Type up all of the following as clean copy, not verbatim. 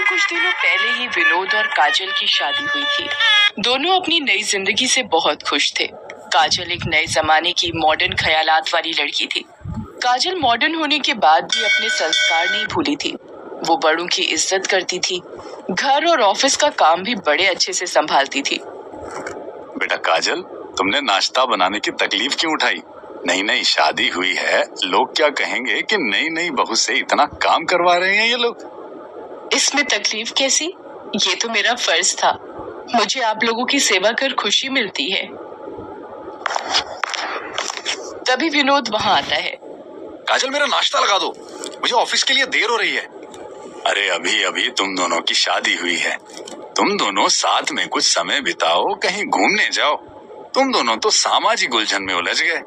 अभी कुछ दिनों पहले ही विनोद और काजल की शादी हुई थी। दोनों अपनी नई जिंदगी से बहुत खुश थे। काजल एक नए जमाने की मॉडर्न ख्यालात वाली लड़की थी। काजल मॉडर्न होने के बाद भी अपने संस्कार नहीं भूली थी। वो बड़ों की इज्जत करती थी, घर और ऑफिस का काम भी बड़े अच्छे से संभालती थी। बेटा काजल, तुमने नाश्ता बनाने की तकलीफ क्यों उठाई? नई नई शादी हुई है, लोग क्या कहेंगे कि नई नई बहू से इतना काम करवा रहे हैं ये लोग। इसमें तकलीफ कैसी? ये तो मेरा फर्ज था। मुझे आप लोगों की सेवा कर खुशी मिलती है। तभी विनोद वहाँ आता है। काजल, मेरा नाश्ता लगा दो, मुझे ऑफिस के लिए देर हो रही है। अरे अभी अभी तुम दोनों की शादी हुई है, तुम दोनों साथ में कुछ समय बिताओ, कहीं घूमने जाओ। तुम दोनों तो सामाजिक उलझन में उलझ गए।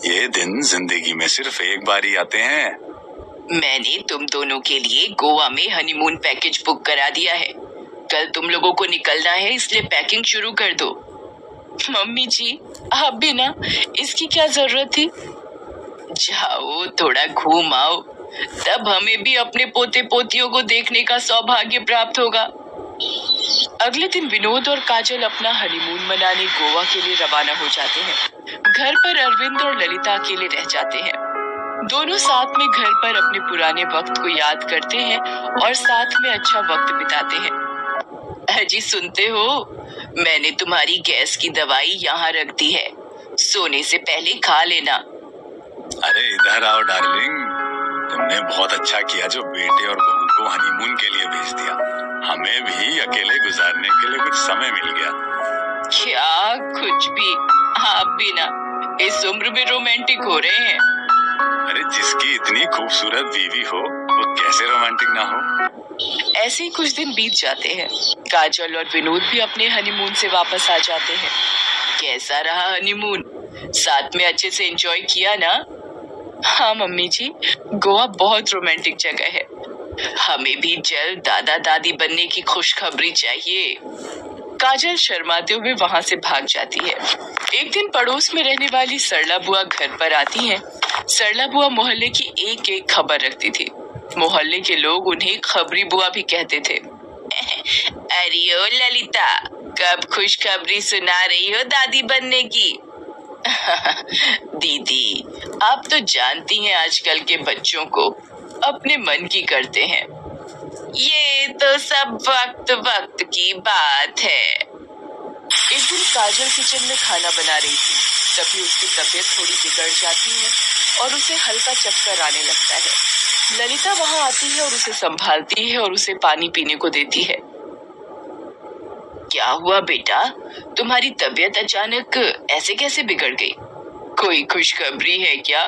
ये दिन जिंदगी में सिर्फ एक बार ही आते हैं। मैंने तुम दोनों के लिए गोवा में हनीमून पैकेज बुक करा दिया है। कल तुम लोगों को निकलना है, इसलिए पैकिंग शुरू कर दो। मम्मी जी, आप भी ना, इसकी क्या जरूरत थी? जाओ, थोड़ा घूम आओ, तब हमें भी अपने पोते पोतियों को देखने का सौभाग्य प्राप्त होगा। अगले दिन विनोद और काजल अपना हनीमून मनाने गोवा के लिए रवाना हो जाते हैं। घर पर अरविंद और ललिता अकेले रह जाते हैं। दोनों साथ में घर पर अपने पुराने वक्त को याद करते हैं और साथ में अच्छा वक्त बिताते हैं। अजी सुनते हो, मैंने तुम्हारी गैस की दवाई यहाँ रख दी है, सोने से पहले खा लेना। अरे इधर आओ डार्लिंग, तुमने बहुत अच्छा किया जो बेटे और बहू को हनीमून के लिए भेज दिया। हमें भी अकेले गुजारने के लिए कुछ समय मिल गया। क्या कुछ भी, आप भी ना इस उम्र में रोमांटिक हो रहे हैं। अरे जिसकी इतनी खूबसूरत बीवी हो, वो कैसे रोमांटिक ना हो। ऐसे ही कुछ दिन बीत जाते हैं। काजल और विनोद भी अपने हनीमून से वापस आ जाते हैं। कैसा रहा हनीमून? साथ में अच्छे से एंजॉय किया ना? हाँ मम्मी जी, गोवा बहुत रोमांटिक जगह है। हमें भी जल्द दादा दादी बनने की खुशखबरी चाहिए। काजल शर्माते हुए वहाँ से भाग जाती है। एक दिन पड़ोस में रहने वाली सरला बुआ घर पर आती हैं। सरला बुआ मोहल्ले की एक एक खबर रखती थी। मोहल्ले के लोग उन्हें खबरी बुआ भी कहते थे। अरे ओ ललिता, कब खुशखबरी सुना रही हो दादी बनने की? दीदी, आप तो जानती हैं आजकल के बच्चों को अपने मन की करते हैं। ये तो सब वक्त वक्त की बात है। एक दिन काजल किचन में खाना बना रही थी, तभी उसकी तबीयत थोड़ी बिगड़ जाती है और उसे हल्का चक्कर आने लगता है। ललिता वहाँ आती है और उसे संभालती है और उसे पानी पीने को देती है। क्या हुआ बेटा, तुम्हारी तबीयत अचानक ऐसे कैसे बिगड़ गई? कोई खुशखबरी है क्या?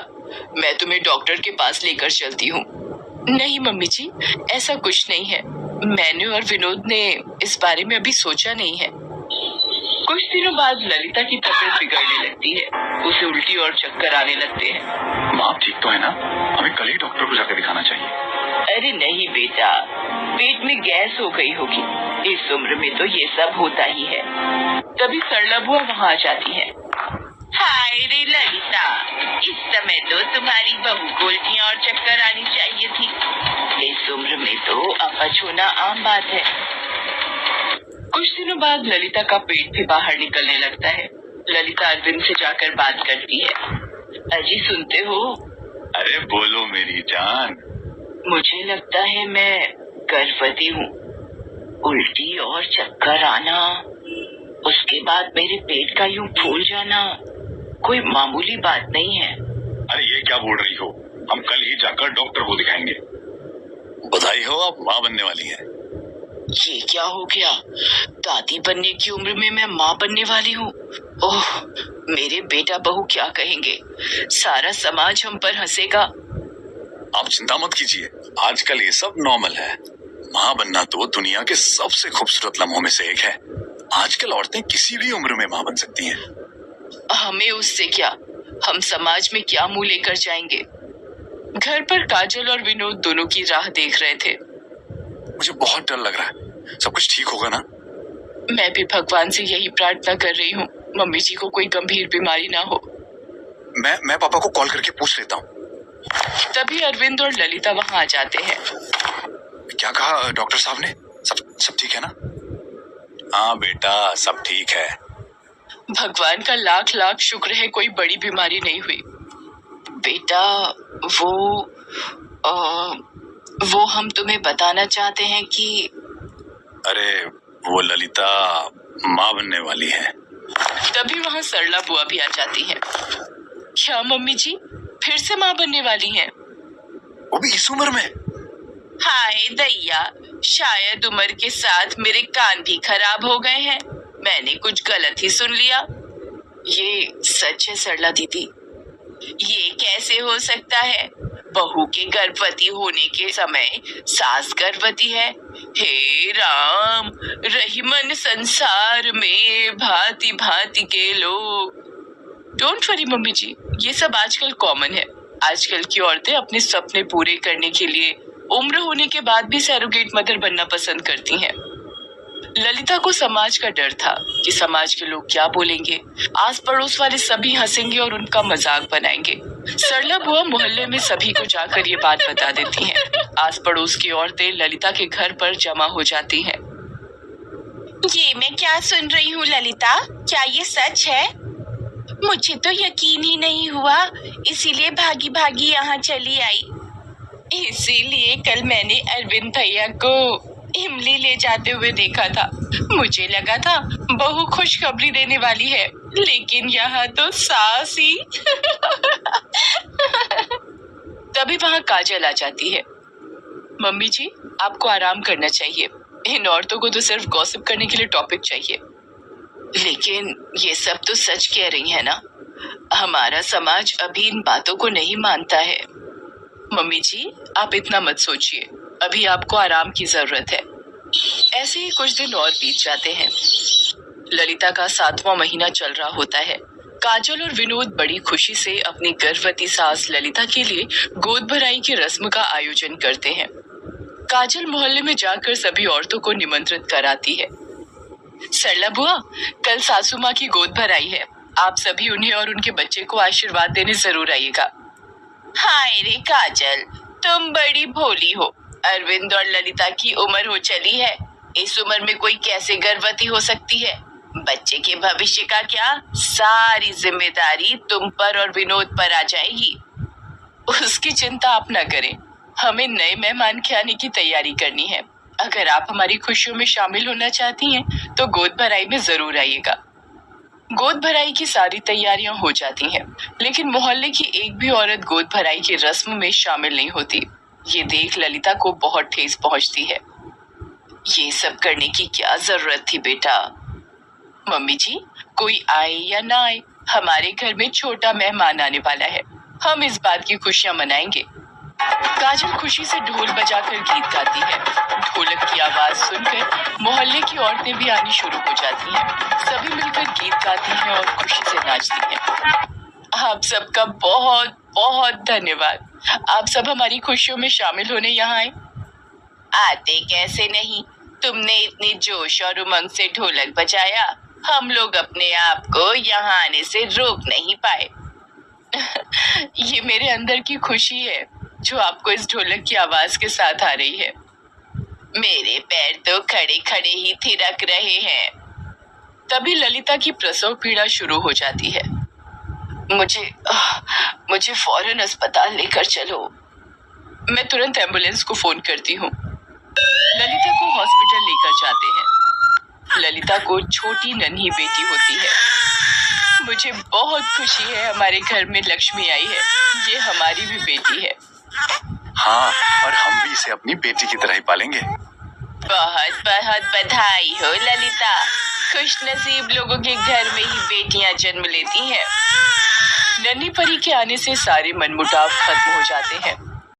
मैं तुम्हें डॉक्टर के पास लेकर चलती हूँ। नहीं मम्मी जी, ऐसा कुछ नहीं है। मैंने और विनोद ने इस बारे में अभी सोचा नहीं है। कुछ दिनों बाद ललिता की तबीयत बिगड़ने लगती है। उसे उल्टी और चक्कर आने लगते हैं। माँ ठीक तो है ना? हमें कल ही डॉक्टर को जाकर दिखाना चाहिए। अरे नहीं बेटा, पेट में गैस हो गई होगी। इस उम्र में तो ये सब होता ही है। तभी सरला बुआ वहाँ आ जाती है। हाय रे ललिता, इस समय तो तुम्हारी बहू को उल्टियाँ और चक्कर आनी चाहिए थी। इस उम्र में तो अपच होना आम बात है। कुछ दिनों बाद ललिता का पेट भी बाहर निकलने लगता है। ललिता अरविंद से जाकर बात करती है। अजी सुनते हो? अरे बोलो मेरी जान। मुझे लगता है मैं गर्भवती हूँ। उल्टी और चक्कर आना, उसके बाद मेरे पेट का यूं फूल जाना कोई मामूली बात नहीं है। अरे ये क्या बोल रही हो? हम कल ही जाकर डॉक्टर को दिखाएंगे। बधाई हो, आप माँ बनने वाली हैं। ये क्या हो गया? दादी बनने की उम्र में मैं माँ बनने वाली हूँ। ओह, मेरे बेटा बहू क्या कहेंगे? सारा समाज हम पर हंसेगा। आप चिंता मत कीजिए, आजकल ये सब नॉर्मल है। माँ बनना तो दुनिया के सबसे खूबसूरत लम्हों में से एक है। आजकल औरतें किसी भी उम्र में माँ बन सकती हैं। हमें उससे क्या? हम समाज में क्या मुंह लेकर जाएंगे? घर पर काजल और विनोद दोनों की राह देख रहे थे। मुझे बहुत डर लग रहा है, सब कुछ ठीक होगा ना? मैं भी भगवान से यही प्रार्थना कर रही हूँ, मम्मी जी को कोई गंभीर बीमारी ना हो। मैं पापा को कॉल करके पूछ लेता हूँ। तभी अरविंद और ललिता वहाँ आ जाते हैं। क्या कहा डॉक्टर साहब ने? सब सब ठीक है ना? हाँ बेटा, सब ठीक है। भगवान का लाख लाख शुक्र है कोई बड़ी बीमारी नहीं हुई। बेटा, वो वो हम तुम्हें बताना चाहते हैं कि अरे वो ललिता माँ बनने वाली है। तभी वहाँ सरला बुआ भी आ जाती है। क्या मम्मी जी फिर से माँ बनने वाली हैं? वो भी इस उम्र में? हाय दैया, शायद उम्र के साथ मेरे कान भी खराब हो गए हैं। मैंने कुछ गलत ही सुन लिया। ये सच है सरला दीदी? ये कैसे हो सकता है? बहू के गर्भवती होने के समय सास गर्भवती है। हे राम, रहीमन संसार में भांति भांति के लोग। डोंट वरी मम्मी जी, ये सब आजकल कॉमन है। आजकल की औरतें अपने सपने पूरे करने के लिए उम्र होने के बाद भी सैरोगेट मदर बनना पसंद करती हैं। ललिता को समाज का डर था कि समाज के लोग क्या बोलेंगे। आस पड़ोस वाले सभी हंसेंगे और उनका मजाक बनाएंगे। सरला बुआ मोहल्ले में सभी को जाकर ये बात बता देती हैं। आस पड़ोस की औरतें ललिता के घर पर जमा हो जाती हैं। ये मैं क्या सुन रही हूँ ललिता? क्या ये सच है? मुझे तो यकीन ही नहीं हुआ, इसीलिए भागी भागी यहाँ चली आई। इसीलिए कल मैंने अरविंद भैया को इमली ले जाते हुए देखा था। मुझे लगा था बहू खुशखबरी देने वाली है, लेकिन यहाँ तो सास ही। तभी वहाँ काजल आ जाती है। मम्मी जी, आपको आराम करना चाहिए। इन औरतों को तो सिर्फ गॉसिप करने के लिए टॉपिक चाहिए। लेकिन ये सब तो सच कह रही है ना? हमारा समाज अभी इन बातों को नहीं मानता है। मम्मी जी, आप इतना मत सोचिए, अभी आपको आराम की जरूरत है। ऐसे ही कुछ दिन और बीत जाते हैं। ललिता का 7वां महीना चल रहा होता है। काजल और विनोद बड़ी खुशी से अपनी गर्भवती सास ललिता के लिए गोद भराई की रस्म का आयोजन करते हैं। काजल मोहल्ले में जाकर सभी औरतों को निमंत्रित कराती है। सरला बुआ, कल सासू माँ की गोद भराई है। आप सभी उन्हें और उनके बच्चे को आशीर्वाद देने जरूर आइएगा। हाय रे काजल, तुम बड़ी भोली हो। अरविंद और ललिता की उम्र हो चली है। इस उम्र में कोई कैसे गर्भवती हो सकती है? बच्चे के भविष्य का क्या? सारी जिम्मेदारी तुम पर और विनोद पर आ जाएगी। उसकी चिंता आप न करें, हमें नए मेहमान के आने की तैयारी करनी है। अगर आप हमारी खुशियों में शामिल होना चाहती हैं, तो गोद भराई में जरूर आइएगा। गोद भराई की सारी तैयारियां हो जाती हैं, लेकिन मोहल्ले की एक भी औरत गोद भराई की रस्म में शामिल नहीं होती। ये देख ललिता को बहुत ठेस पहुंचती है। ये सब करने की क्या जरूरत थी बेटा? मम्मी जी, कोई आए या ना आए, हमारे घर में छोटा मेहमान आने वाला है। हम इस बात की खुशियां मनाएंगे। काजल खुशी से ढोल बजाकर गीत गाती है। ढोलक की आवाज सुनकर मोहल्ले की औरतें भी आनी शुरू हो जाती हैं। सभी मिलकर गीत गाती हैं और खुशी से नाचती हैं। आप सबका बहुत बहुत धन्यवाद। आप सब हमारी खुशियों में शामिल होने यहाँ आए। आते कैसे नहीं, तुमने इतने जोश और उमंग से ढोलक बजाया, हम लोग अपने आप को यहाँ आने से रोक नहीं पाए। ये मेरे अंदर की खुशी है जो आपको इस ढोलक की आवाज के साथ आ रही है। मेरे पैर तो खड़े खड़े ही थिरक रहे हैं। तभी ललिता की प्रसव पीड़ा शुरू हो जाती है। मुझे फौरन अस्पताल लेकर चलो। मैं तुरंत एम्बुलेंस को फोन करती हूँ। ललिता को हॉस्पिटल लेकर जाते हैं। ललिता को छोटी नन्ही बेटी होती है। मुझे बहुत खुशी है, हमारे घर में लक्ष्मी आई है। ये हमारी भी बेटी है। हाँ, और हम भी इसे अपनी बेटी की तरह ही पालेंगे। बहुत बहुत बधाई हो ललिता। खुशनसीब लोगों के घर में ही बेटियां जन्म लेती हैं। नन्ही परी के आने से सारे मनमुटाव खत्म हो जाते हैं।